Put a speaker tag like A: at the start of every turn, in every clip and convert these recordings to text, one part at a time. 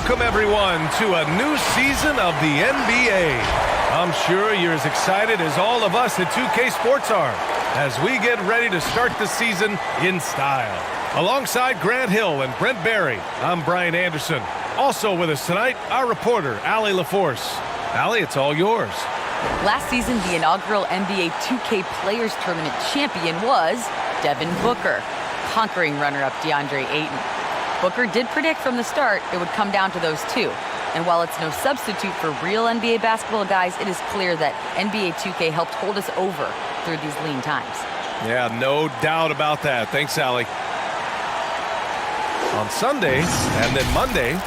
A: Welcome, everyone, to a new season of the NBA. I'm sure you're as excited as all of us at 2K Sports are as we get ready to start the season in style. Alongside Grant Hill and Brent Barry, I'm Brian Anderson. Also with us tonight, our reporter, Allie LaForce. Allie, it's all yours.
B: Last season, the inaugural NBA 2K Players Tournament champion was Devin Booker, conquering runner-up DeAndre Ayton. Booker did predict from the start it would come down to those two. And while it's no substitute for real NBA basketball guys, it is clear that NBA 2K helped hold us over through these lean times.
A: Yeah, no doubt about that. Thanks, Allie. On Sunday and then Monday,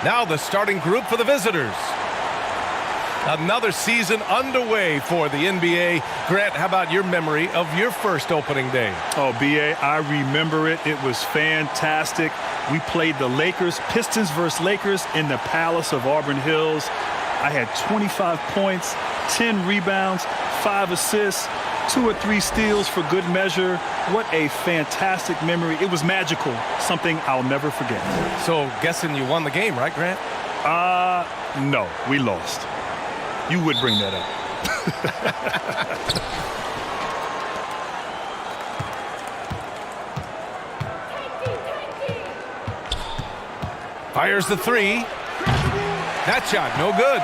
A: now the starting group for the visitors. Another season underway for the NBA. Grant, how about your memory of your first opening day?
C: Oh, B.A., I remember it. It was fantastic. We played the Lakers, Pistons versus Lakers in the Palace of Auburn Hills. I had 25 points, 10 rebounds, 5 assists, 2 or 3 steals for good measure. What a fantastic memory. It was magical, something I'll never forget.
A: So, guessing you won the game, right, Grant?
C: No, we lost. You would bring that up.
A: Fires the three. That shot, no good.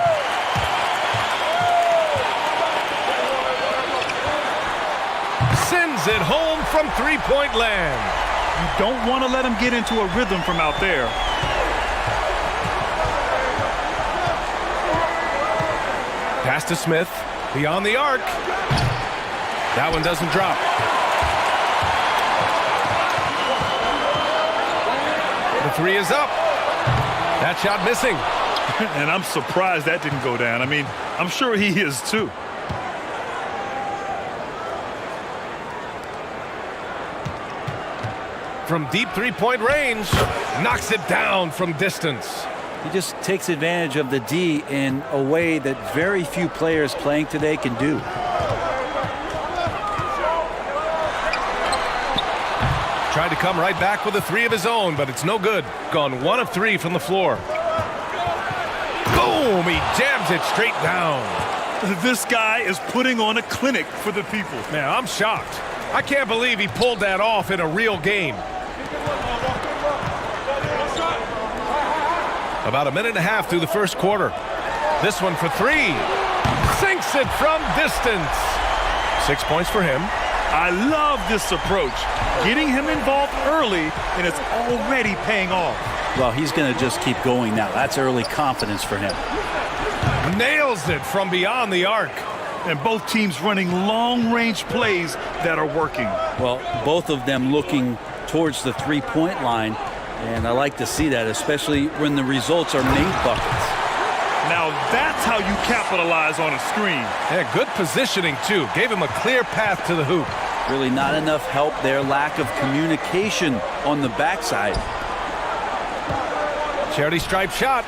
A: Sends it home from three-point land.
C: You don't want to let him get into a rhythm from out there.
A: Pass to Smith, beyond the arc. That one doesn't drop. The three is up. That shot missing.
C: And I'm surprised that didn't go down. I mean, I'm sure he is too.
A: From deep three-point range, knocks it down from distance.
D: He just takes advantage of the D in a way that very few players playing today can do.
A: Tried to come right back with a three of his own, but it's no good. Gone 1 of 3 from the floor. Boom! He jams it straight down.
C: This guy is putting on a clinic for the people.
A: Man, I'm shocked. I can't believe he pulled that off in a real game. About a minute and a half through the first quarter. This one for 3. Sinks it from distance. 6 points for him.
C: I love this approach. Getting him involved early, and it's already paying off.
D: Well, he's going to just keep going now. That's early confidence for him.
A: Nails it from beyond the arc.
C: And both teams running long-range plays that are working.
D: Well, both of them looking towards the three-point line. And I like to see that, especially when the results are made buckets.
C: Now that's how you capitalize on a screen.
A: Yeah, good positioning, too. Gave him a clear path to the hoop.
D: Really not enough help there. Lack of communication on the backside.
A: Charity stripe shot.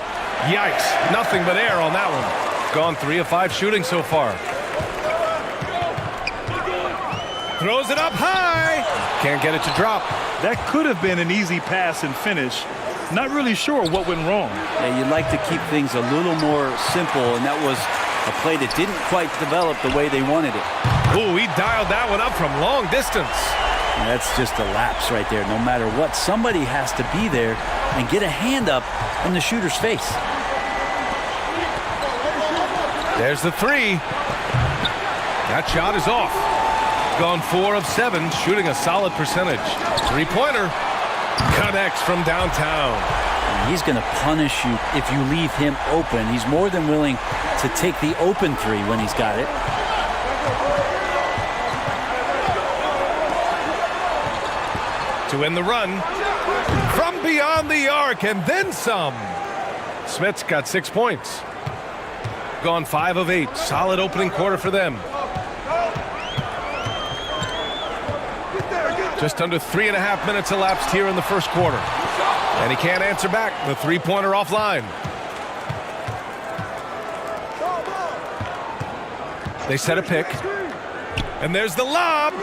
A: Yikes. Nothing but air on that one. Gone 3 of 5 shooting so far. Throws it up high. Can't get it to drop.
C: That could have been an easy pass and finish. Not really sure what went wrong.
D: Yeah, you'd like to keep things a little more simple, and that was a play that didn't quite develop the way they wanted it.
A: Ooh, he dialed that one up from long distance.
D: And that's just a lapse right there. No matter what, somebody has to be there and get a hand up in the shooter's face.
A: There's the 3. That shot is off. Gone 4 of 7, shooting a solid percentage. Three-pointer connects from downtown.
D: And he's going to punish you if you leave him open. He's more than willing to take the open 3 when he's got it.
A: To end the run from beyond the arc and then some. Smith's got 6 points. Gone 5 of 8. Solid opening quarter for them. Just under 3.5 minutes elapsed here in the first quarter. And he can't answer back. The three-pointer offline. They set a pick. And there's the lob.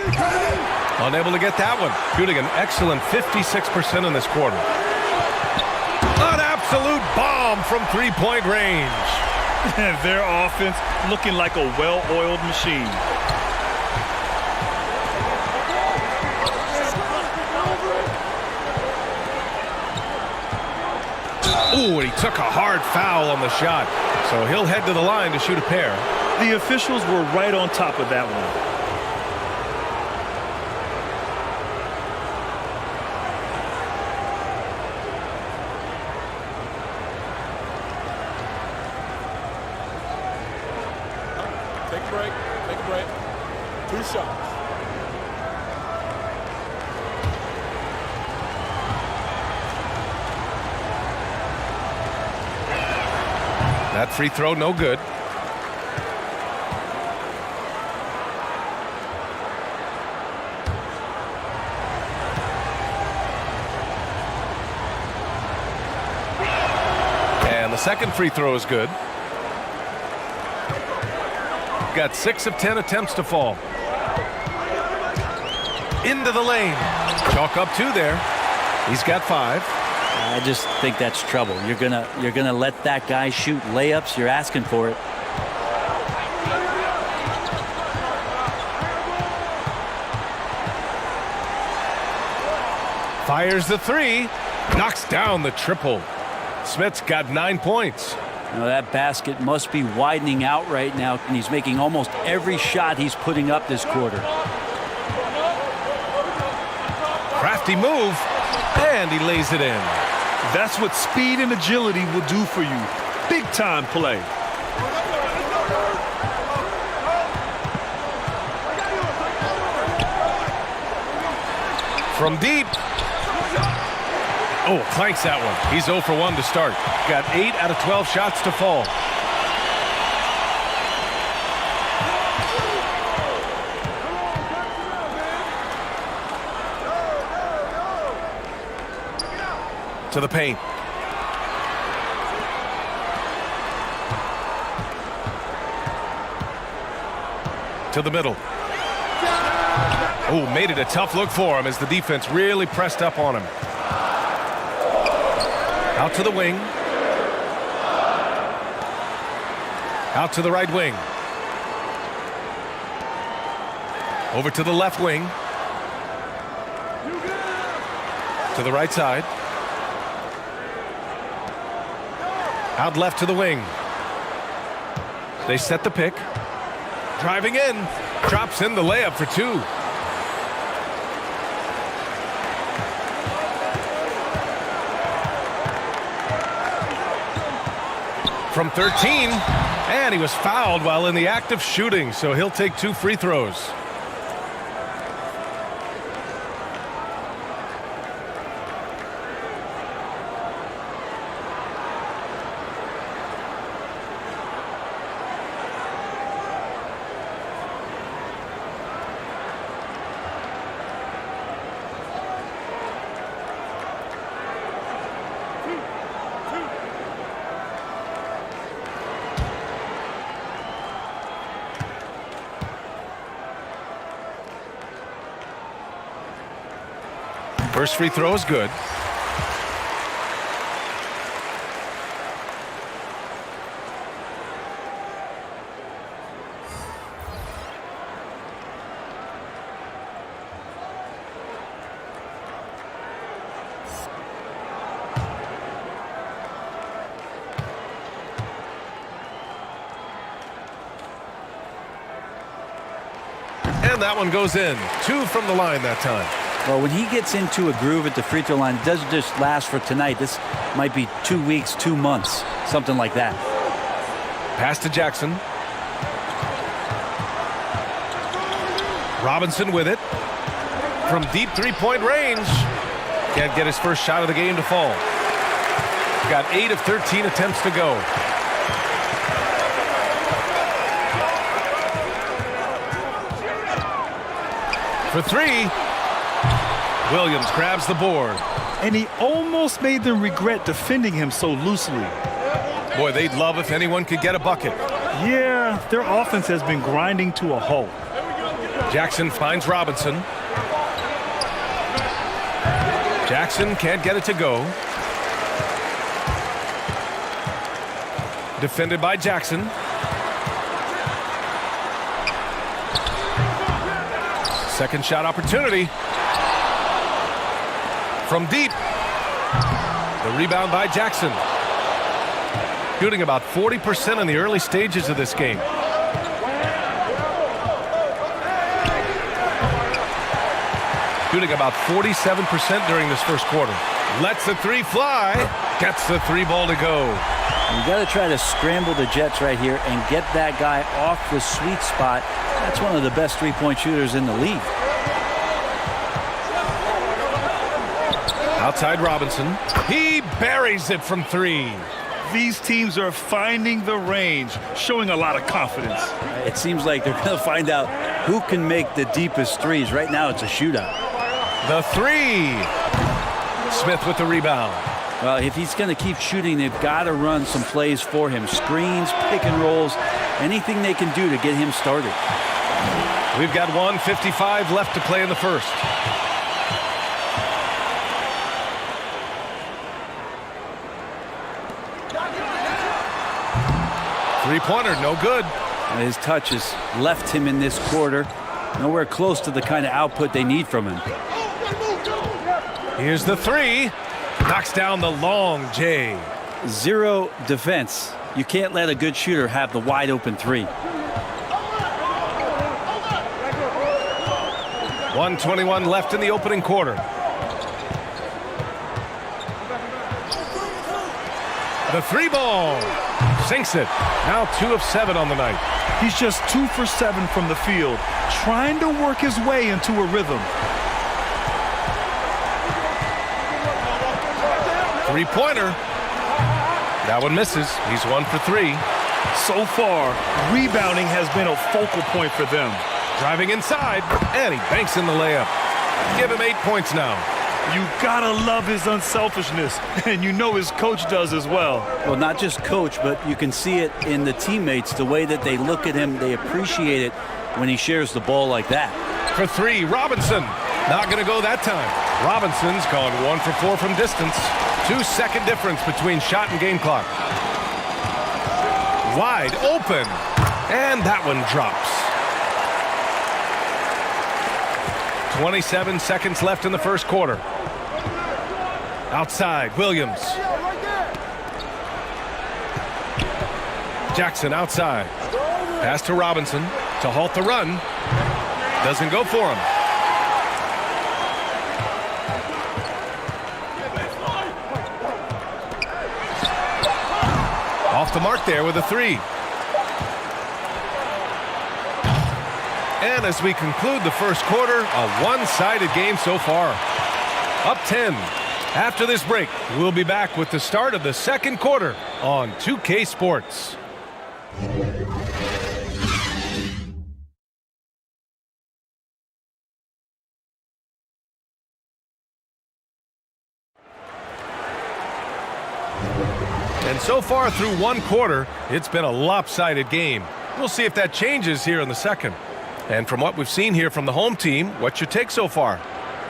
A: Unable to get that one. Shooting an excellent 56% in this quarter. An absolute bomb from three-point range.
C: Their offense looking like a well-oiled machine.
A: Ooh, and he took a hard foul on the shot. So he'll head to the line to shoot a pair.
C: The officials were right on top of that one.
E: Take a break. Take a break. 2 shots.
A: That free throw, no good. And the second free throw is good. Got 6 of 10 attempts to fall. Into the lane. Chalk up 2 there. He's got 5.
D: I just think that's trouble. You're gonna let that guy shoot layups. You're asking for it.
A: Fires the 3. Knocks down the triple. Smith's got 9 points.
D: You know, that basket must be widening out right now, and he's making almost every shot he's putting up this quarter.
A: Crafty move, and he lays it in.
C: That's what speed and agility will do for you. Big time play.
A: From deep. Oh, clanks that one. He's 0 for 1 to start. Got 8 out of 12 shots to fall. To the paint. To the middle. Oh, made it a tough look for him as the defense really pressed up on him. Out to the wing. Out to the right wing. Over to the left wing. To the right side. Out left to the wing. They set the pick. Driving in. Drops in the layup for 2. From 13. And he was fouled while in the act of shooting, so he'll take 2 free throws. First free throw is good. And that one goes in. 2 from the line that time.
D: Well, when he gets into a groove at the free throw line, it doesn't just last for tonight. This might be 2 weeks, 2 months, something like that.
A: Pass to Jackson. Robinson with it. From deep three-point range. Can't get his first shot of the game to fall. Got 8 of 13 attempts to go. For 3. Williams grabs the board.
C: And he almost made them regret defending him so loosely.
A: Boy, they'd love if anyone could get a bucket.
C: Yeah, their offense has been grinding to a halt.
A: Jackson finds Robinson. Jackson can't get it to go. Defended by Jackson. Second shot opportunity. From deep. The rebound by Jackson. Shooting about 40% in the early stages of this game. Shooting about 47% during this first quarter. Lets the three fly. Gets the three ball to go.
D: You got to try to scramble the Jets right here and get that guy off the sweet spot. That's one of the best three-point shooters in the league.
A: Outside Robinson. He buries it from three.
C: These teams are finding the range, showing a lot of confidence.
D: It seems like they're going to find out who can make the deepest threes. Right now, it's a shootout.
A: The three. Smith with the rebound.
D: Well, if he's going to keep shooting, they've got to run some plays for him. Screens, pick and rolls, anything they can do to get him started.
A: We've got 1:55 left to play in the first. Three-pointer, no good.
D: His touch has left him in this quarter. Nowhere close to the kind of output they need from him.
A: Here's the three. Knocks down the long J.
D: Zero defense. You can't let a good shooter have the wide open three.
A: 1:21 left in the opening quarter. The three ball. Sinks it. Now 2 of 7 on the night.
C: He's just 2 for 7 from the field, trying to work his way into a rhythm.
A: Three-pointer. That one misses. He's 1 for 3.
C: So far, rebounding has been a focal point for them.
A: Driving inside, and he banks in the layup. Give him 8 points now.
C: You gotta love his unselfishness, and you know his coach does as well.
D: Well, not just coach, but you can see it in the teammates, the way that they look at him. They appreciate it when he shares the ball like that.
A: For 3, Robinson. Not going to go that time. Robinson's gone 1 for 4 from distance. 2-second difference between shot and game clock. Wide open, and that one drops. 27 seconds left in the first quarter. Outside, Williams. Jackson outside. Pass to Robinson to halt the run. Doesn't go for him. Off the mark there with a 3. And as we conclude the first quarter, a one-sided game so far. Up 10. After this break, we'll be back with the start of the second quarter on 2K Sports. And so far through one quarter, it's been a lopsided game. We'll see if that changes here in the second. And from what we've seen here from the home team, what's your take so far?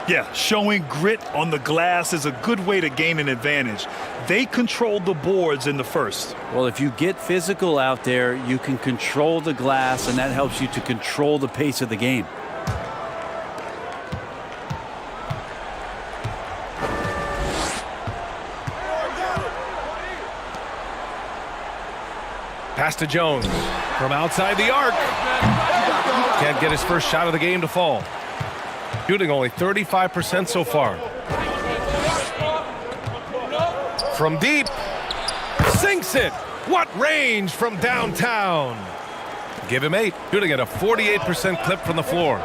C: Yeah, showing grit on the glass is a good way to gain an advantage. They controlled the boards in the first.
D: Well, if you get physical out there, you can control the glass, and that helps you to control the pace of the game.
A: Pass to Jones from outside the arc. Can't get his first shot of the game to fall. Shooting only 35% so far. From deep. Sinks it. What range from downtown. Give him 8. Shooting at a 48% clip from the floor.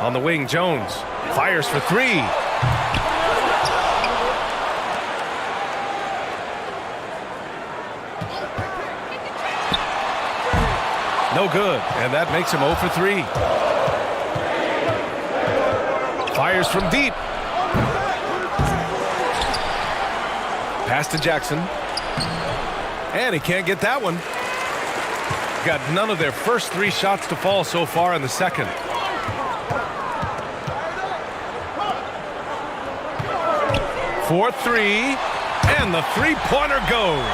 A: On the wing, Jones fires for three. No good, and that makes him 0 for 3. Fires from deep. Pass to Jackson. And he can't get that one. Got none of their first 3 shots to fall so far in the second. For 3, and the three-pointer goes.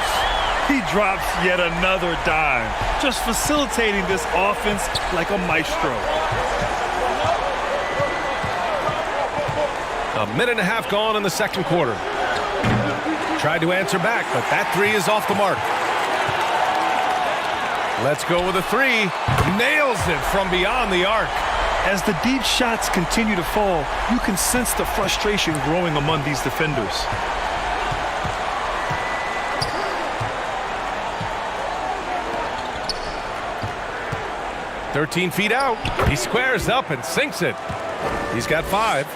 C: He drops yet another dime, just facilitating this offense like a maestro.
A: A minute and a half gone in the second quarter. Tried to answer back, but that 3 is off the mark. Let's go with a 3. Nails it from beyond the arc.
C: As the deep shots continue to fall, you can sense the frustration growing among these defenders.
A: "13 feet out. He squares up and sinks it. He's got 5.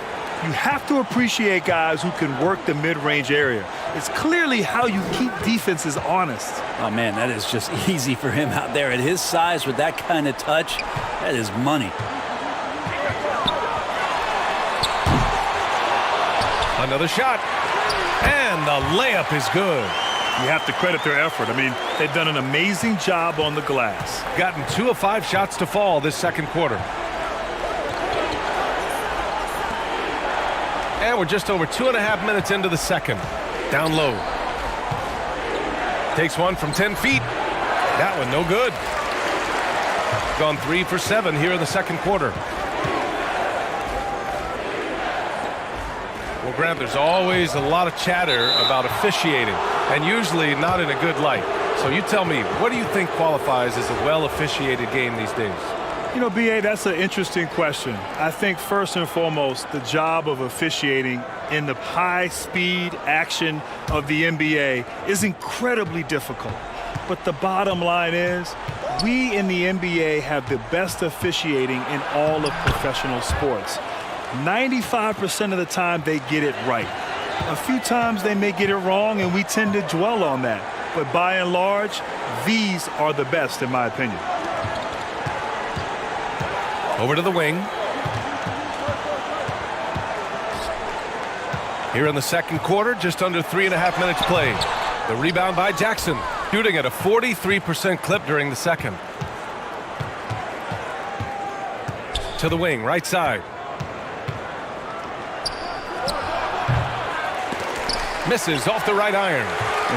C: You have to appreciate guys who can work the mid-range area. It's clearly how you keep defenses honest.
D: Oh, man, that is just easy for him out there. At his size, with that kind of touch, that is money.
A: Another shot. And the layup is good.
C: You have to credit their effort. I mean, they've done an amazing job on the glass.
A: Gotten 2 of 5 shots to fall this second quarter. And we're just over 2.5 minutes into the second. Down low. Takes one from 10 feet. That one no good. Gone 3 for 7 here in the second quarter. Well, Grant, there's always a lot of chatter about officiating, and usually not in a good light. So you tell me, what do you think qualifies as a well-officiated game these days?
C: You know, B.A., that's an interesting question. I think first and foremost, the job of officiating in the high-speed action of the NBA is incredibly difficult. But the bottom line is, we in the NBA have the best officiating in all of professional sports. 95% of the time, they get it right. A few times they may get it wrong, and we tend to dwell on that. But by and large, these are the best, in my opinion.
A: Over to the wing. Here in the second quarter, just under 3.5 minutes played. The rebound by Jackson, shooting at a 43% clip during the second. To the wing, right side. Misses off the right iron.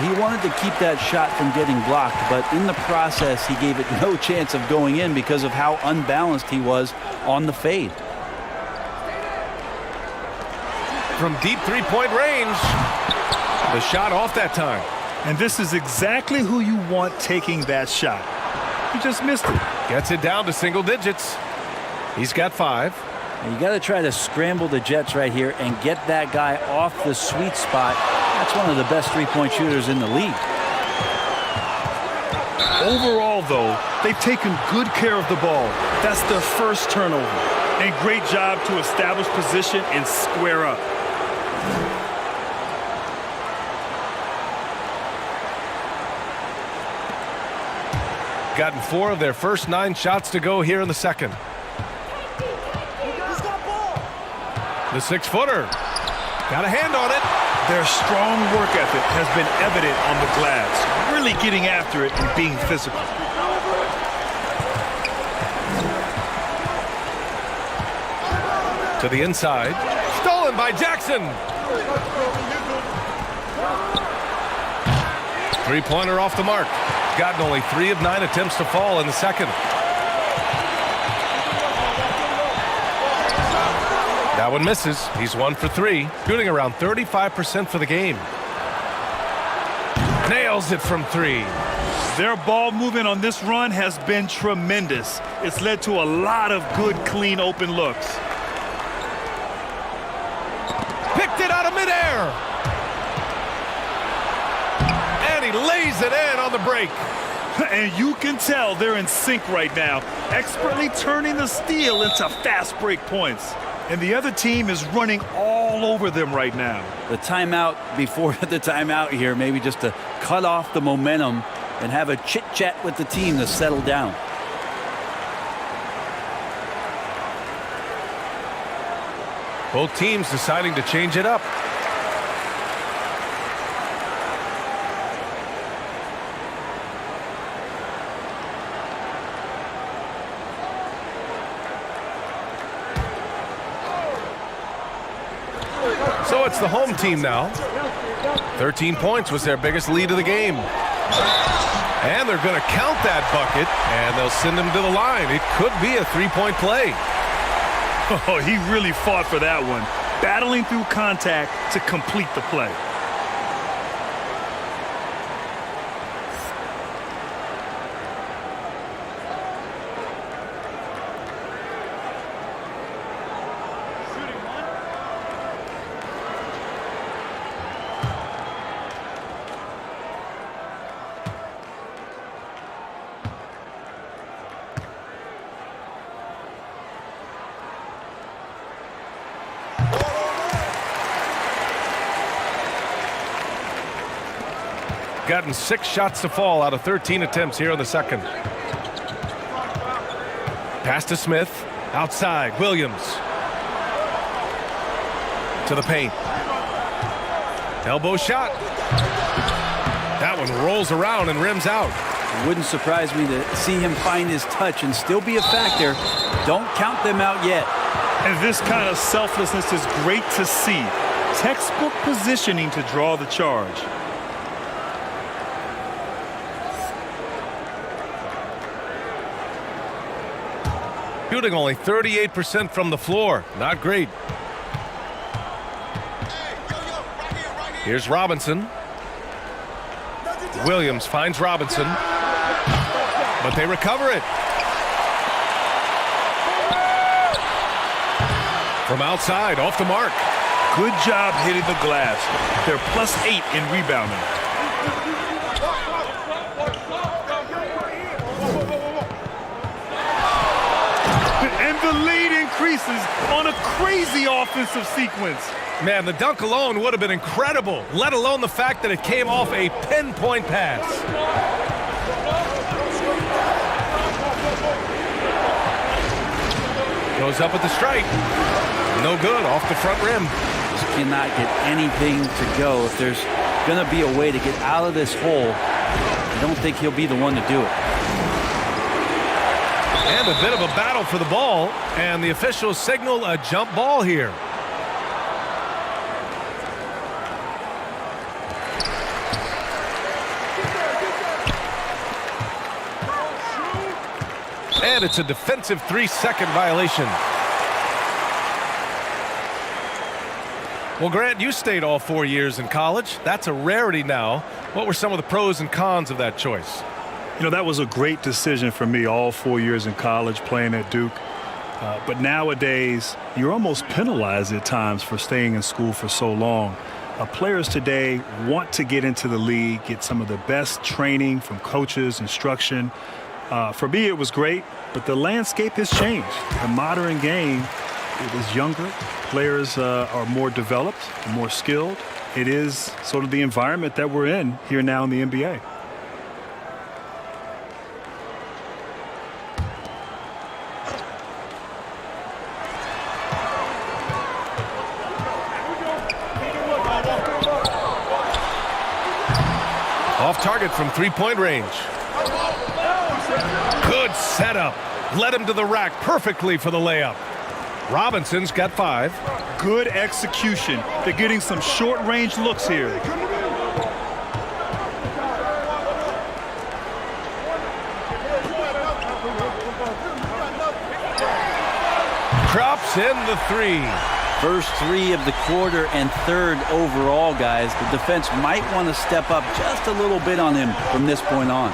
D: He wanted to keep that shot from getting blocked, but in the process, he gave it no chance of going in because of how unbalanced he was on the fade.
A: From deep three-point range, the shot off that time.
C: And this is exactly who you want taking that shot. He just missed it.
A: Gets it down to single digits. He's got 5.
D: And you got to try to scramble the Jets right here and get that guy off the sweet spot. That's one of the best three-point shooters in the league.
C: Overall, though, they've taken good care of the ball. That's their first turnover. And great job to establish position and square up.
A: Gotten 4 of their first 9 shots to go here in the second. The 6-footer. Got a hand on it.
C: Their strong work ethic has been evident on the glass, really getting after it and being physical.
A: To the inside. Stolen by Jackson. Three-pointer off the mark. Gotten only 3 of 9 attempts to fall in the second. That one misses. He's 1 for 3, shooting around 35% for the game. Nails it from 3.
C: Their ball movement on this run has been tremendous. It's led to a lot of good, clean, open looks.
A: Picked it out of midair. And he lays it in on the break.
C: And you can tell they're in sync right now, expertly turning the steal into fast break points. And the other team is running all over them right now.
D: The timeout before the timeout here, maybe just to cut off the momentum and have a chit-chat with the team to settle down.
A: Both teams deciding to change it up. So it's the home team now. 13 points was their biggest lead of the game. And they're going to count that bucket, and they'll send him to the line. It could be a three-point play.
C: Oh, he really fought for that one, battling through contact to complete the play.
A: Gotten 6 shots to fall out of 13 attempts here in the second. Pass to Smith. Outside. Williams. To the paint. Elbow shot. That one rolls around and rims out.
D: It wouldn't surprise me to see him find his touch and still be a factor. Don't count them out yet.
C: And this kind of selflessness is great to see. Textbook positioning to draw the charge.
A: Shooting only 38% from the floor. Not great. Here's Robinson. Williams finds Robinson. But they recover it. From outside, off the mark.
C: Good job hitting the glass. They're +8 in rebounding. And the lead increases on a crazy offensive sequence.
A: Man, the dunk alone would have been incredible, let alone the fact that it came off a pinpoint pass. Goes up with the strike. No good, off the front rim.
D: Just cannot get anything to go. If there's going to be a way to get out of this hole, I don't think he'll be the one to do it.
A: And a bit of a battle for the ball, and the officials signal a jump ball here. And it's a defensive 3-second violation. Well, Grant, you stayed all 4 years in college. That's a rarity now. What were some of the pros and cons of that choice?
C: You know, that was a great decision for me, all 4 years in college playing at Duke. But nowadays, you're almost penalized at times for staying in school for so long. Players today want to get into the league, get some of the best training from coaches, instruction. For me, it was great, but the landscape has changed. The modern game, it is younger. Players are more developed, more skilled. It is sort of the environment that we're in here now in the NBA.
A: Off target from three-point range. Good setup. Led him to the rack perfectly for the layup. Robinson's got 5.
C: Good execution. They're getting some short-range looks here.
A: Drops in the 3.
D: First 3 of the quarter and 3rd overall, guys. The defense might want to step up just a little bit on him from this point on.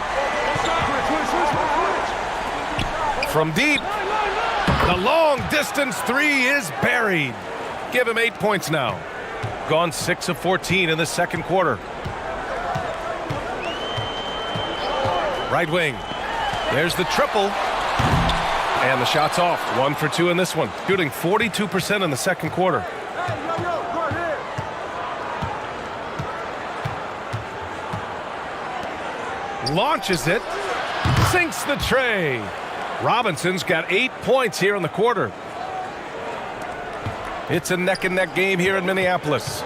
A: From deep, the long distance 3 is buried. Give him 8 points now. Gone 6 of 14 in the second quarter. Right wing. There's the triple. And the shot's off. 1 for 2 in this one. Shooting 42% in the second quarter. Launches it. Sinks the tray. Robinson's got 8 points here in the quarter. It's a neck-and-neck game here in Minneapolis.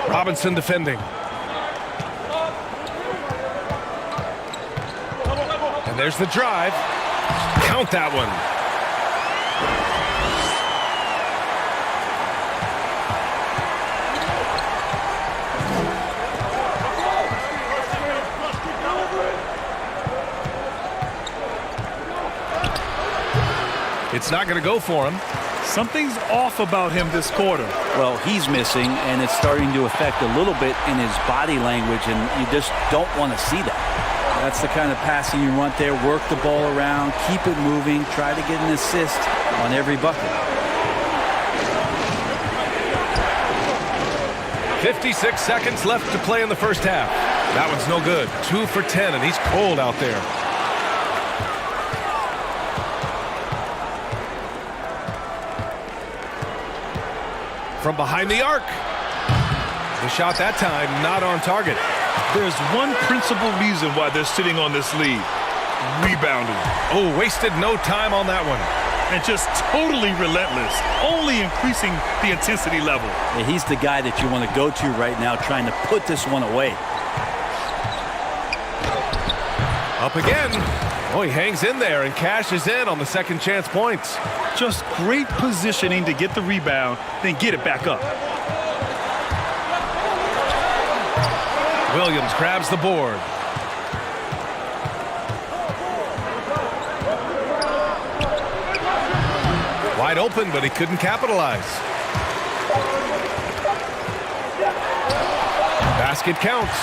A: Robinson defending. And there's the drive. Count that one. It's not going to go for him.
C: Something's off about him this quarter.
D: Well, he's missing, and it's starting to affect a little bit in his body language, and you just don't want to see that. That's the kind of passing you want there. Work the ball around, keep it moving, try to get an assist on every bucket.
A: 56 seconds left to play in the first half. That one's no good. 2 for 10, and he's cold out there. From behind the arc. The shot that time not on target.
C: There's one principal reason why they're sitting on this lead. Rebounding.
A: Oh, wasted no time on that one.
C: And just totally relentless. Only increasing the intensity level.
D: Yeah, he's the guy that you want to go to right now trying to put this one away.
A: Up again. Oh, he hangs in there and cashes in on the second chance points.
C: Just great positioning to get the rebound, then get it back up.
A: Williams grabs the board. Wide open, but he couldn't capitalize. Basket counts.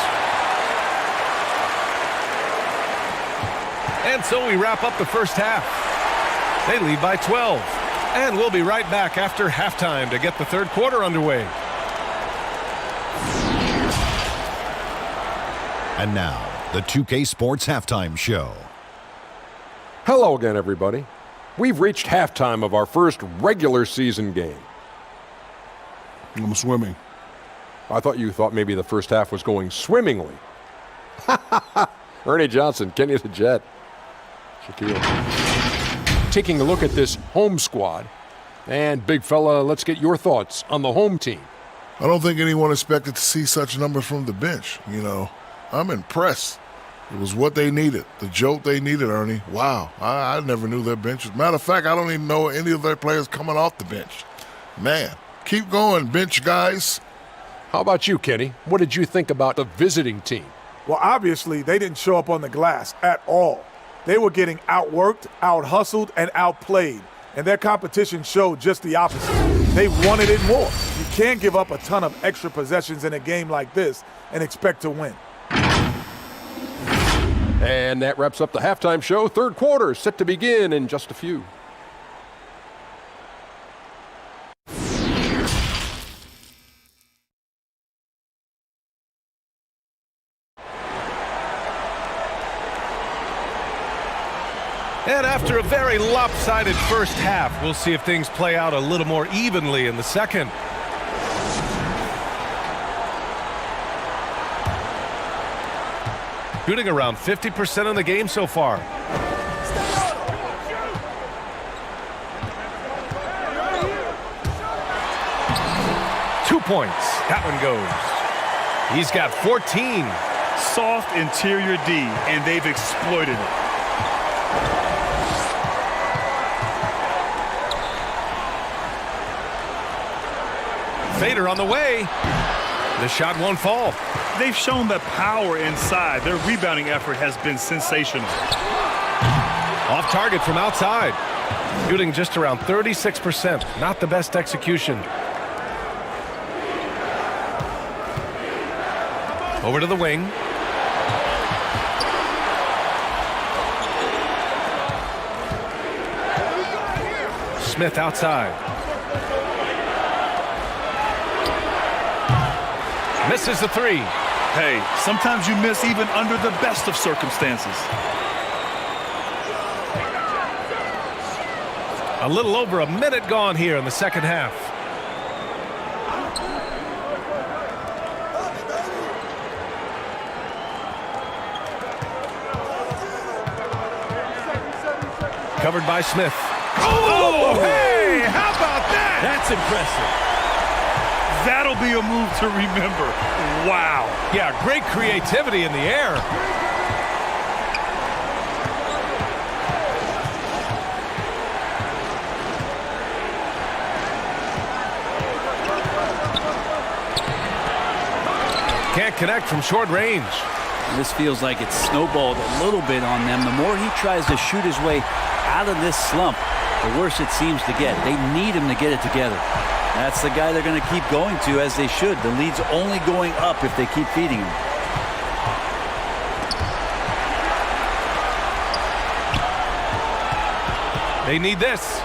A: And so we wrap up the first half. They lead by 12. And we'll be right back after halftime to get the third quarter underway.
F: And now, the 2K Sports Halftime Show.
G: Hello again, everybody. We've reached halftime of our first regular season game.
E: I'm swimming.
G: I thought you thought maybe the first half was going swimmingly. Ernie Johnson, Kenny the Jet. Shaquille. Taking a look at this home squad. And, big fella, let's get your thoughts on the home team.
H: I don't think anyone expected to see such numbers from the bench. You know, I'm impressed. It was what they needed, the jolt they needed, Ernie. Wow, I never knew their bench. Matter of fact, I don't even know any of their players coming off the bench. Man, keep going, bench guys.
G: How about you, Kenny? What did you think about the visiting team?
I: Well, obviously, they didn't show up on the glass at all. They were getting outworked, out-hustled, and outplayed. And their competition showed just the opposite. They wanted it more. You can't give up a ton of extra possessions in a game like this and expect to win.
G: And that wraps up the halftime show. Third quarter set to begin in just a few.
A: And after a very lopsided first half, we'll see if things play out a little more evenly in the second. Shooting around 50% in the game so far. Two points. That one goes. He's got 14.
C: Soft interior D, and they've exploited it.
A: Fader on the way. The shot won't fall.
C: They've shown the power inside. Their rebounding effort has been sensational.
A: Off target from outside. Shooting just around 36%. Not the best execution. Over to the wing. Smith outside. Misses the three.
C: Hey, sometimes you miss even under the best of circumstances.
A: A little over a minute gone here in the second half. Covered by Smith. Oh, hey, how about that?
D: That's impressive.
C: That'll be a move to remember. Wow.
A: Yeah, great creativity in the air. Can't connect from short range.
D: This feels like it's snowballed a little bit on them. The more he tries to shoot his way out of this slump, the worse it seems to get. They need him to get it together. That's the guy they're going to keep going to, as they should. The lead's only going up if they keep feeding him.
A: They need this.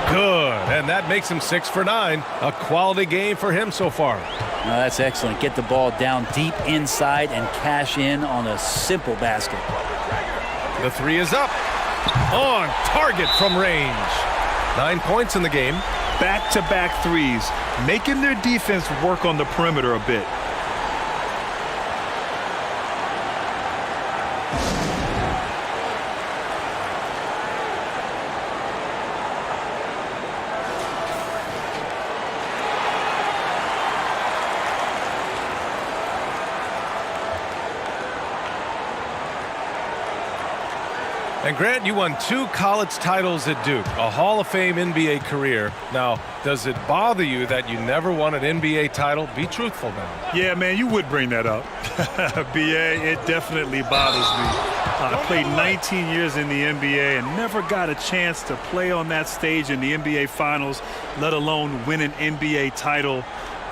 A: Good, and that makes him 6 for 9. A quality game for him so far.
D: Now that's excellent. Get the ball down deep inside and cash in on a simple basket.
A: The three is up. On target from range. 9 points in the game.
C: Back-to-back threes, making their defense work on the perimeter a bit.
A: And Grant, you won 2 college titles at Duke, a Hall of Fame NBA career. Now, does it bother you that you never won an NBA title? Be truthful now.
C: Yeah, man, you would bring that up. BA, it definitely bothers me. I played 19 years in the NBA and never got a chance to play on that stage in the NBA Finals, let alone win an NBA title.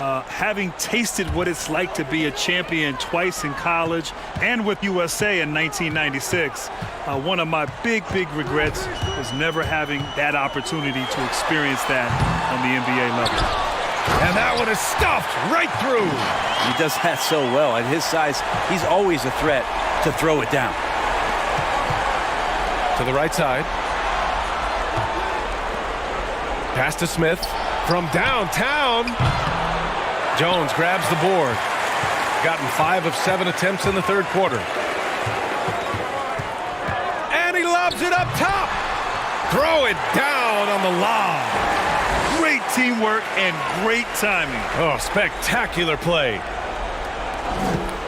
C: Having tasted what it's like to be a champion twice in college and with USA in 1996, one of my big regrets was never having that opportunity to experience that on the NBA level.
A: And that one is stuffed right through.
D: He does that so well. At his size, he's always a threat to throw it down.
A: To the right side. Pass to Smith from downtown. Jones grabs the board. Gotten 5 of 7 attempts in the third quarter. And he lobs it up top. Throw it down on the lob.
C: Great teamwork and great timing.
A: Oh, spectacular play.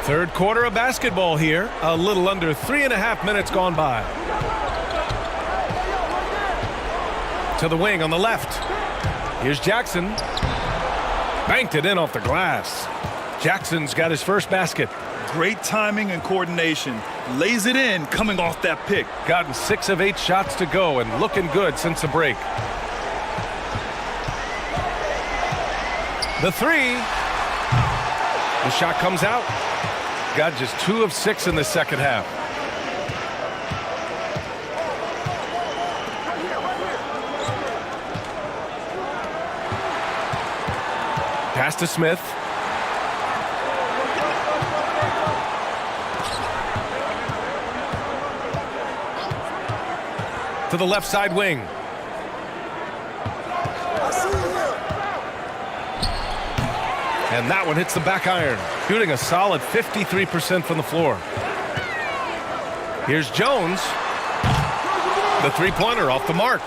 A: Third quarter of basketball here. A little under 3.5 minutes gone by. To the wing on the left. Here's Jackson. Banked it in off the glass. Jackson's got his first basket.
C: Great timing and coordination. Lays it in coming off that pick.
A: Gotten 6 of 8 shots to go and looking good since the break. The three. The shot comes out. Got just 2 of 6 in the second half. Pass to Smith. To the left side wing. And that one hits the back iron. Shooting a solid 53% from the floor. Here's Jones. The three-pointer off the mark.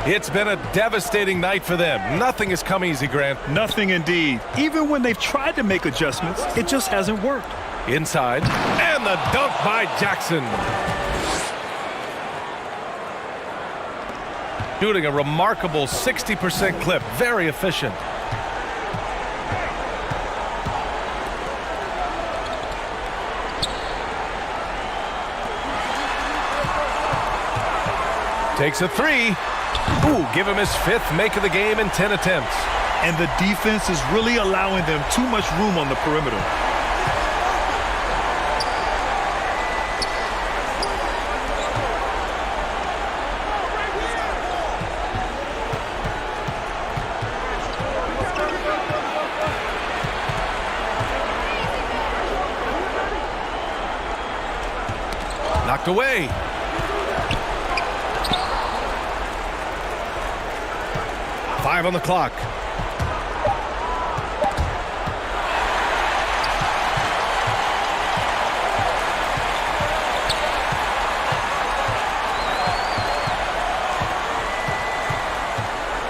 A: It's been a devastating night for them. Nothing has come easy, Grant.
C: Nothing indeed. Even when they've tried to make adjustments, it just hasn't worked.
A: Inside. And the dunk by Jackson. Shooting a remarkable 60% clip. Very efficient. Takes a three. Ooh, give him his 5th make of the game in 10 attempts.
C: And the defense is really allowing them too much room on the perimeter.
A: knocked away. Five on the clock.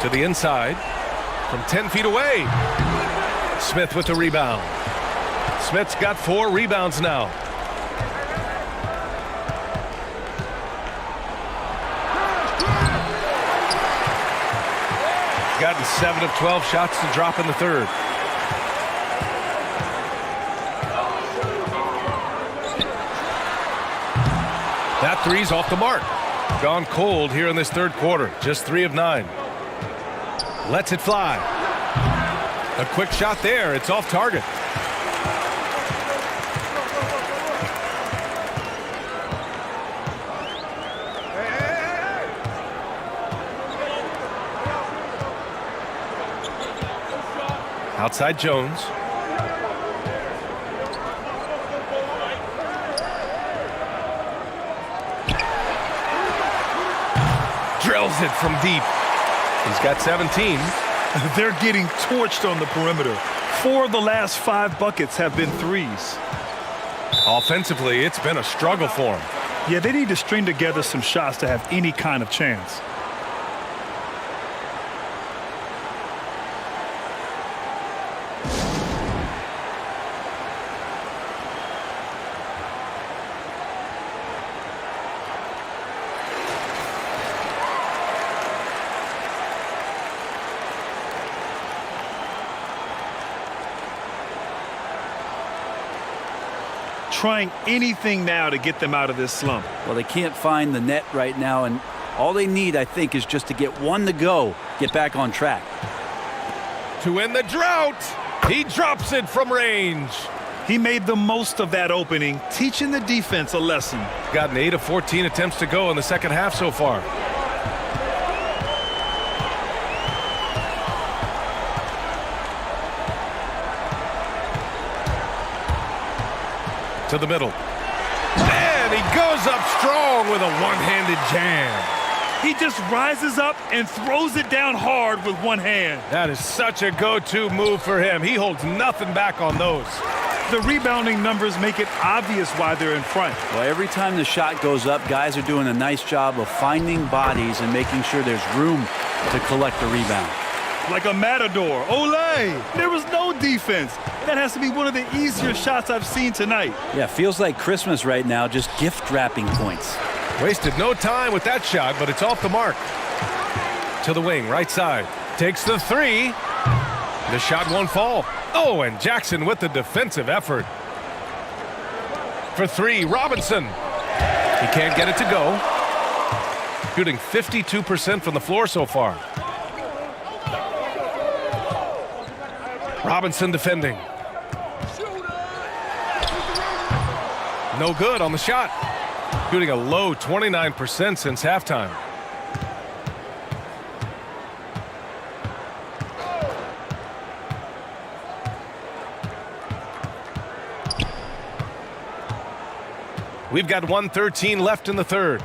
A: To the inside from 10 feet away. Smith with the rebound. Smith's got 4 rebounds now. Gotten 7 of 12 shots to drop in the third. That three's off the mark. Gone cold here in this third quarter. Just 3 of 9. Lets it fly. A quick shot there. It's off target. Outside Jones. Drills it from deep. He's got 17.
C: They're getting torched on the perimeter. 4 of the last 5 buckets have been threes.
A: Offensively, it's been a struggle for him.
C: Yeah, they need to string together some shots to have any kind of chance. Trying anything now to get them out of this slump.
D: Well, they can't find the net right now, and all they need, I think, is just to get one to go, get back on track.
A: To end the drought, he drops it from range.
C: He made the most of that opening, teaching the defense a lesson.
A: Gotten 8 of 14 attempts to go in the second half so far. To the middle. And he goes up strong with a one-handed jam.
C: He just rises up and throws it down hard with one hand.
A: That is such a go-to move for him. He holds nothing back on those.
C: The rebounding numbers make it obvious why they're in front.
D: Well, every time the shot goes up, guys are doing a nice job of finding bodies and making sure there's room to collect the rebound.
C: Like a matador. Olay! There was no defense. That has to be one of the easier shots I've seen tonight.
D: Yeah, feels like Christmas right now, just gift wrapping points.
A: Wasted no time with that shot, but it's off the mark. To the wing, right side. Takes the 3. The shot won't fall. Oh, and Jackson with the defensive effort. For 3, Robinson. He can't get it to go. Shooting 52% from the floor so far. Robinson defending. No good on the shot. Shooting a low 29% since halftime. We've got 1:13 left in the third.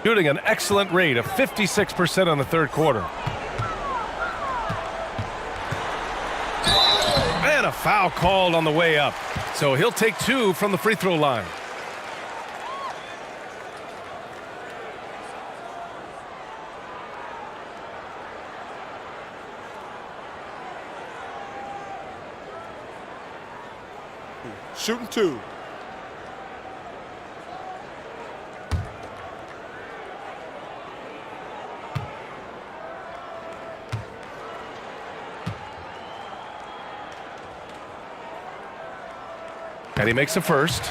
A: Shooting an excellent rate of 56% on the third quarter. And a foul called on the way up. So he'll take 2 from the free throw line.
E: Shooting 2.
A: And he makes a first.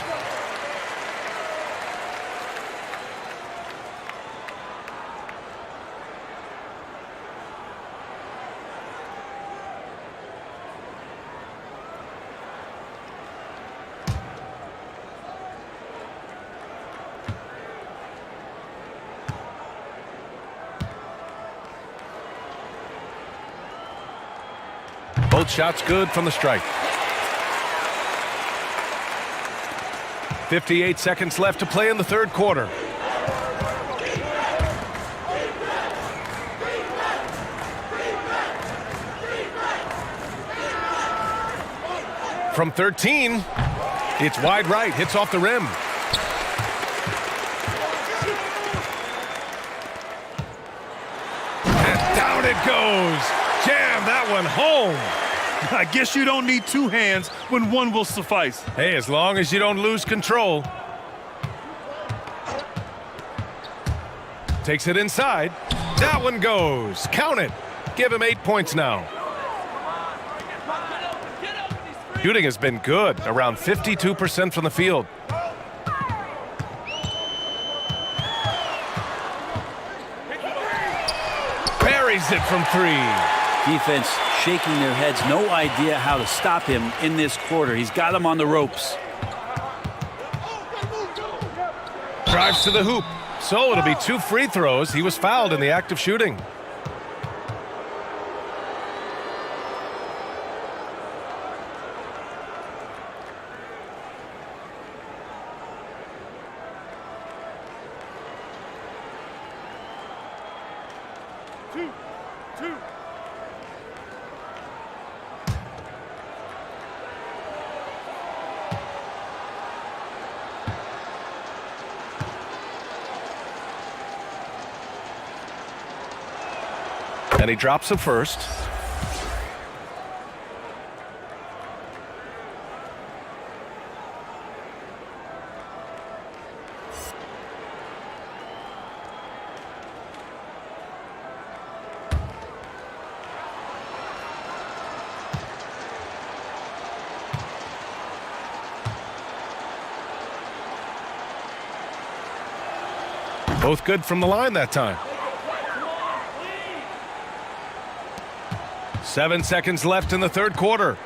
A: Both shots good from the strike. 58 seconds left to play in the third quarter. From 13, it's wide right, hits off the rim. And down it goes. Jam that one home.
C: I guess you don't need two hands when one will suffice.
A: Hey, as long as you don't lose control. Takes it inside. That one goes. Count it. Give him 8 points now. Shooting has been good, around 52% from the field. Buries it from 3.
D: Defense shaking their heads, no idea how to stop him in this quarter. He's got him on the ropes.
A: Drives to the hoop. So it'll be 2 free throws. He was fouled in the act of shooting. And he drops it first. Both good from the line that time. 7 seconds left in the third quarter.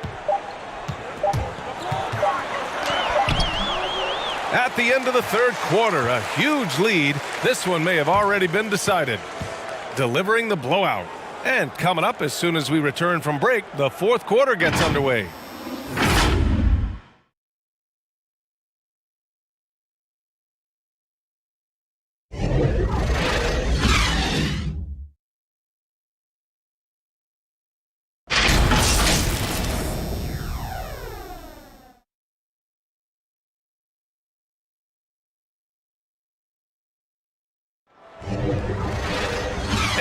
A: At the end of the third quarter, a huge lead. This one may have already been decided. Delivering the blowout. And coming up as soon as we return from break, the fourth quarter gets underway.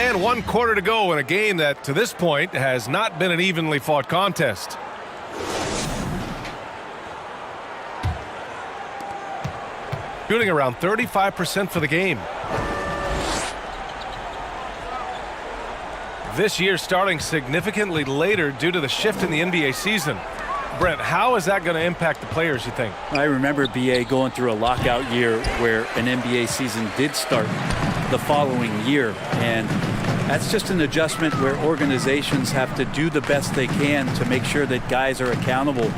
A: And 1 quarter to go in a game that, to this point, has not been an evenly fought contest. Shooting around 35% for the game. This year starting significantly later due to the shift in the NBA season. Brent, how is that going to impact the players, you think?
D: I remember BA going through a lockout year where an NBA season did start the following year, and that's just an adjustment where organizations have to do the best they can to make sure that guys are accountable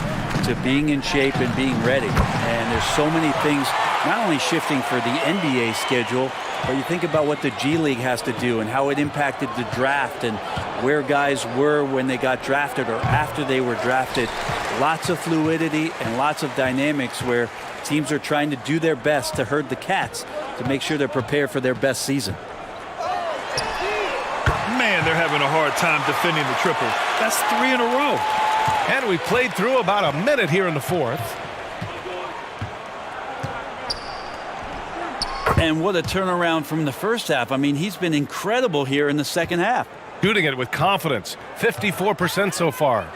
D: to being in shape and being ready. And there's so many things not only shifting for the NBA schedule, but you think about what the G League has to do and how it impacted the draft and where guys were when they got drafted or after they were drafted. Lots of fluidity and lots of dynamics where teams are trying to do their best to herd the cats to make sure they're prepared for their best season.
C: Man, they're having a hard time defending the triple. That's 3 in a row.
A: And we played through about a minute here in the fourth.
D: And what a turnaround from the first half. I mean, he's been incredible here in the second half.
A: Shooting it with confidence. 54% so far.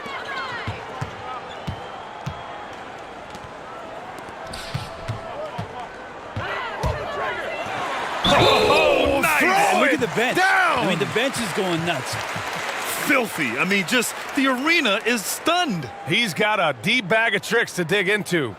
C: Oh, nice.
A: Throw
D: Look
A: it
D: at the bench.
A: down.
D: I mean, the bench is going nuts.
C: Filthy. I mean, just the arena is stunned.
A: He's got a deep bag of tricks to dig into.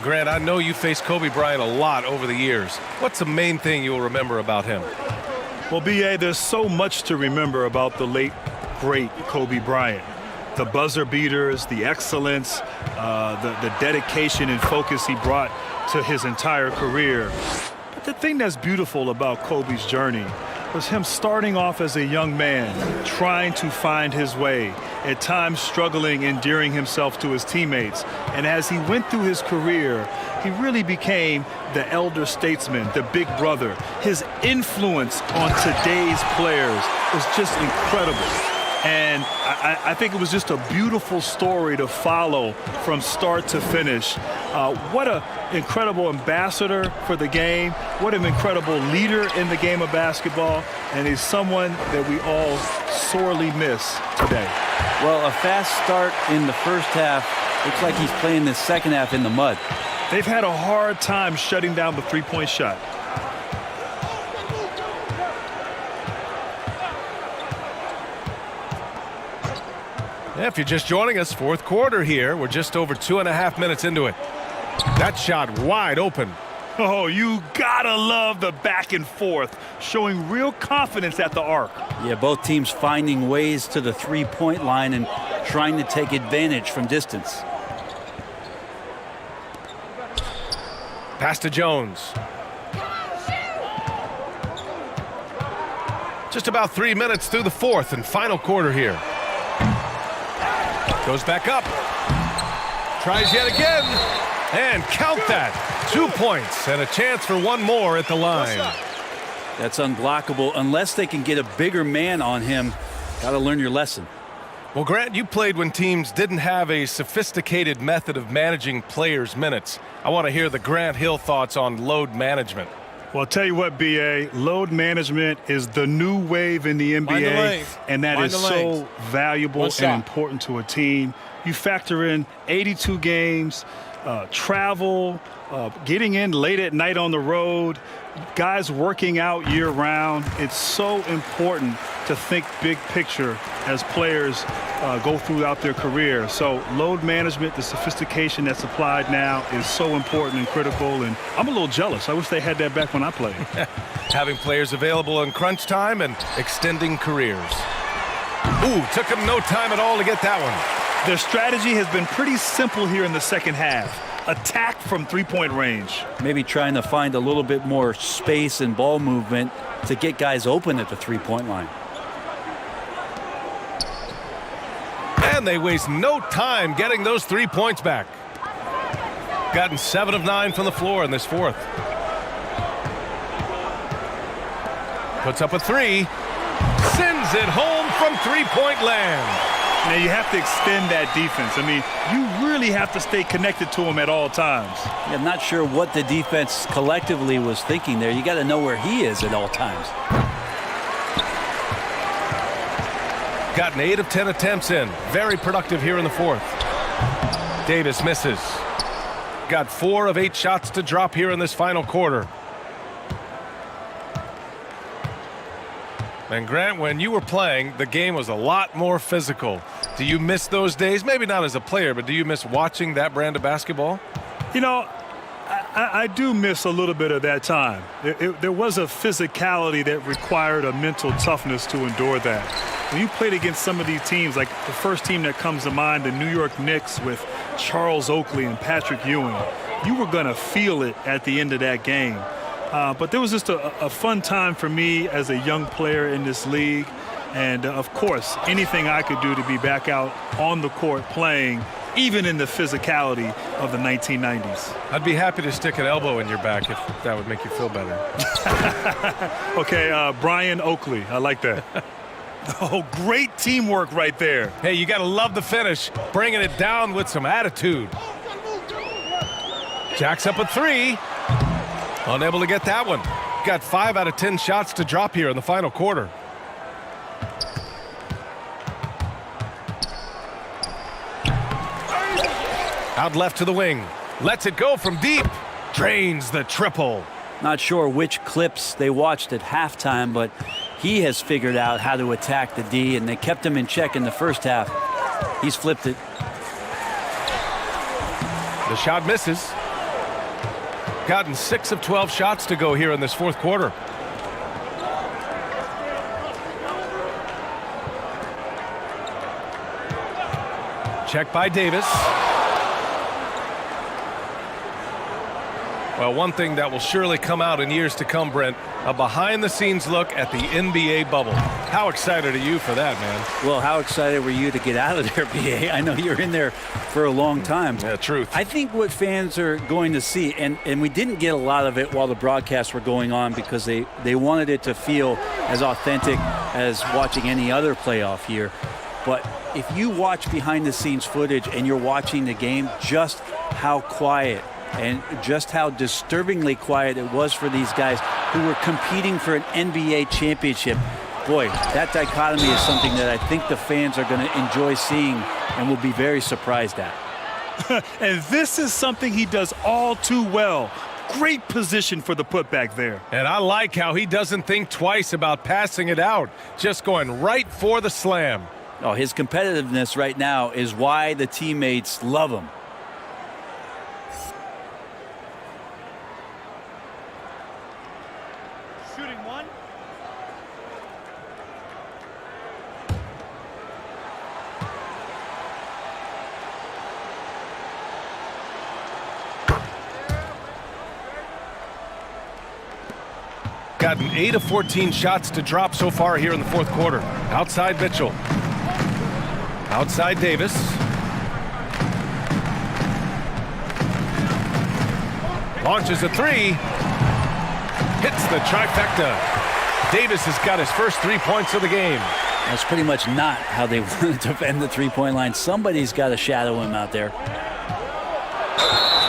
A: Grant, I know you faced Kobe Bryant a lot over the years. What's the main thing you'll remember about him?
C: Well, B.A., there's so much to remember about the late, great Kobe Bryant. The buzzer beaters, the excellence, the dedication and focus he brought to his entire career. But the thing that's beautiful about Kobe's journey was him starting off as a young man, trying to find his way, at times struggling, endearing himself to his teammates. And as he went through his career, he really became the elder statesman, the big brother. His influence on today's players was just incredible. And I think it was just a beautiful story to follow from start to finish. What an incredible ambassador for the game. What an incredible leader in the game of basketball. And he's someone that we all sorely miss today.
D: Well, a fast start in the first half. Looks like he's playing the second half in the mud.
C: They've had a hard time shutting down the three-point shot.
A: Yeah, if you're just joining us, fourth quarter here. We're just over 2.5 minutes into it. That shot wide open.
C: Oh, you gotta love the back and forth, showing real confidence at the arc.
D: Yeah, both teams finding ways to the three-point line and trying to take advantage from distance.
A: Pass to Jones. Just about 3 minutes through the fourth and final quarter here. Goes back up. Tries yet again. And count that. 2 points and a chance for one more at the line.
D: That's unblockable unless they can get a bigger man on him. Got to learn your lesson.
A: Well, Grant, you played when teams didn't have a sophisticated method of managing players' minutes. I want to hear the Grant Hill thoughts on load management.
C: Well, I'll tell you what, B.A., load management is the new wave in the NBA, and that is so valuable and important to a team. You factor in 82 games, travel, getting in late at night on the road, guys working out year-round. It's so important to think big picture as players go throughout their career. So load management, the sophistication that's applied now is so important and critical, and I'm a little jealous. I wish they had that back when I played.
A: Having players available in crunch time and extending careers. Ooh, took them no time at all to get that one.
C: Their strategy has been pretty simple here in the second half. Attack from three-point range.
D: Maybe trying to find a little bit more space and ball movement to get guys open at the three-point line.
A: And they waste no time getting those 3 points back. Gotten 7 of 9 from the floor in this fourth. Puts up a three. Sends it home from three-point land.
C: Now, you have to extend that defense. I mean, you really have to stay connected to him at all times.
D: Yeah, I'm not sure what the defense collectively was thinking there. You got to know where he is at all times.
A: Gotten 8 of 10 attempts in. Very productive here in the fourth. Davis misses. Got 4 of 8 shots to drop here in this final quarter. And Grant, when you were playing, the game was a lot more physical. Do you miss those days? Maybe not as a player, but do you miss watching that brand of basketball?
C: You know, I do miss a little bit of that time. There was a physicality that required a mental toughness to endure that. When you played against some of these teams, like the first team that comes to mind, the New York Knicks with Charles Oakley and Patrick Ewing, you were going to feel it at the end of that game. But there was just a fun time for me as a young player in this league. And, of course, anything I could do to be back out on the court playing, even in the physicality of the 1990s.
A: I'd be happy to stick an elbow in your back if that would make you feel better.
C: Okay, Brian Oakley. I like that. Oh, great teamwork right there.
A: Hey, you got to love the finish. Bringing it down with some attitude. Jacks up a three. Unable to get that one. Got 5 out of 10 shots to drop here in the final quarter. Out left to the wing. Lets it go from deep. Drains the triple.
D: Not sure which clips they watched at halftime, but he has figured out how to attack the D, and they kept him in check in the first half. He's flipped it.
A: The shot misses. Gotten 6 of 12 shots to go here in this fourth quarter. Check by Davis. Well, one thing that will surely come out in years to come, Brent, a behind-the-scenes look at the NBA bubble. How excited are you for that, man?
D: Well, how excited were you to get out of there, BA? I know you're in there for a long time.
A: Yeah, truth.
D: I think what fans are going to see, and we didn't get a lot of it while the broadcasts were going on because they wanted it to feel as authentic as watching any other playoff year. But if you watch behind-the-scenes footage and you're watching the game, just how quiet and just how disturbingly quiet it was for these guys who were competing for an NBA championship. Boy, that dichotomy is something that I think the fans are going to enjoy seeing and will be very surprised at.
C: And this is something he does all too well. Great position for the putback there.
A: And I like how he doesn't think twice about passing it out, just going right for the slam.
D: Oh, his competitiveness right now is why the teammates love him.
C: Shooting one.
A: Gotten 8 of 14 shots to drop so far here in the fourth quarter. Outside Mitchell. Outside Davis. Launches a 3. Hits the trifecta. Davis has got his first 3 points of the game.
D: That's pretty much not how they want to defend the three-point line. Somebody's got to shadow him out there.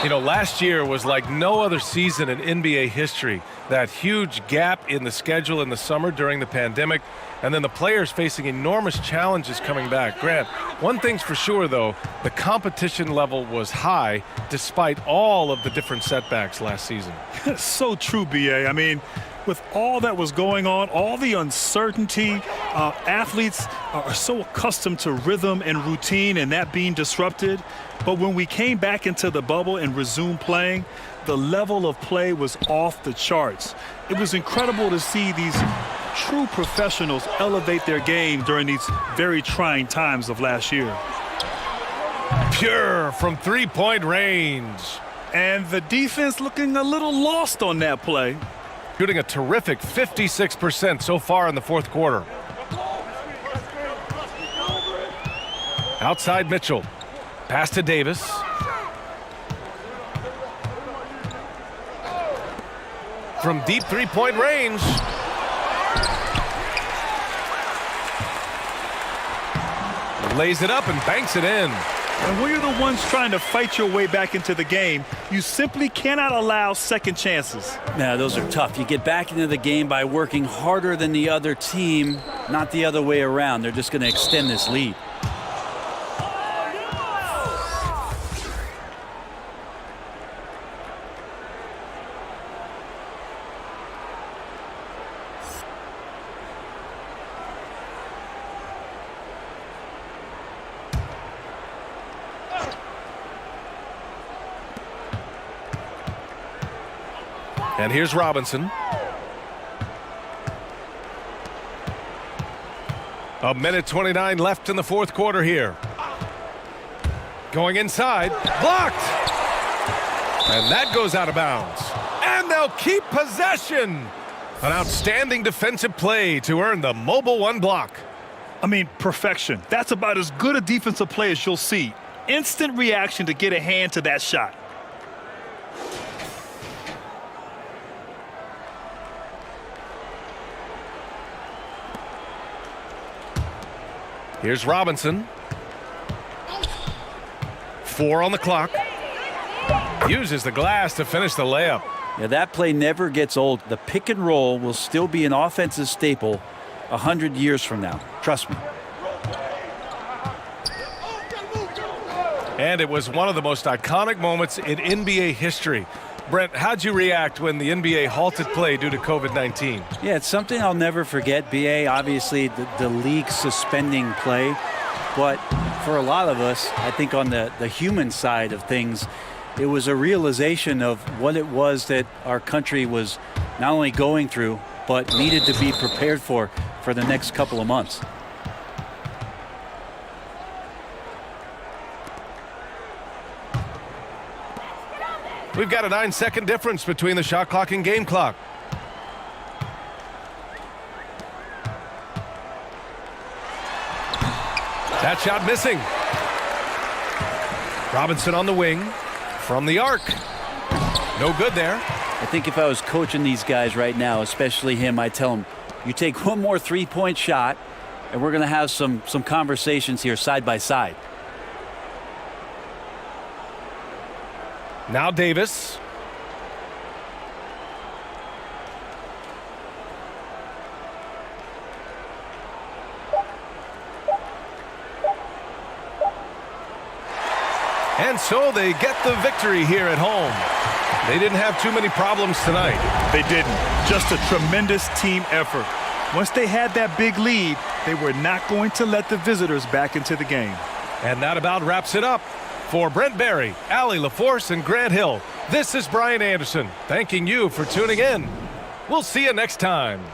A: You know, last year was like no other season in NBA history. That huge gap in the schedule in the summer during the pandemic, and then the players facing enormous challenges coming back. Grant, one thing's for sure, though, the competition level was high despite all of the different setbacks last season.
C: So true, BA. I mean, with all that was going on, all the uncertainty, athletes are so accustomed to rhythm and routine and that being disrupted. But when we came back into the bubble and resumed playing, the level of play was off the charts. It was incredible to see these true professionals elevate their game during these very trying times of last year.
A: Pure from three-point range.
C: And the defense looking a little lost on that play.
A: Shooting a terrific 56% so far in the fourth quarter. Outside Mitchell. Pass to Davis. From deep three-point range. Lays it up and banks it in.
C: And when you're the ones trying to fight your way back into the game, you simply cannot allow second chances.
D: Now, those are tough. You get back into the game by working harder than the other team, not the other way around. They're just going to extend this lead.
A: And here's Robinson. A minute 29 left in the fourth quarter here. Going inside. Blocked! And that goes out of bounds. And they'll keep possession. An outstanding defensive play to earn the Mobile One block.
C: I mean, perfection. That's about as good a defensive play as you'll see. Instant reaction to get a hand to that shot.
A: Here's Robinson. 4 on the clock. Uses the glass to finish the layup.
D: Yeah, that play never gets old. The pick and roll will still be an offensive staple 100 years from now. Trust me.
A: And it was one of the most iconic moments in NBA history. Brent, how'd you react when the NBA halted play due to COVID-19?
D: Yeah, it's something I'll never forget, BA. Obviously, the league suspending play. But for a lot of us, I think on the human side of things, It was a realization of what it was that our country was not only going through, but needed to be prepared for the next couple of months.
A: We've got a 9-second difference between the shot clock and game clock. That shot missing. Robinson on the wing from the arc. No good there.
D: I think if I was coaching these guys right now, especially him, I'd tell him, you take one more three-point shot, and we're going to have some conversations here side by side.
A: Now Davis. And so they get the victory here at home. They didn't have too many problems tonight.
C: They didn't. Just a tremendous team effort. Once they had that big lead, they were not going to let the visitors back into the game.
A: And that about wraps it up. For Brent Barry, Allie LaForce, and Grant Hill, this is Brian Anderson, thanking you for tuning in. We'll see you next time.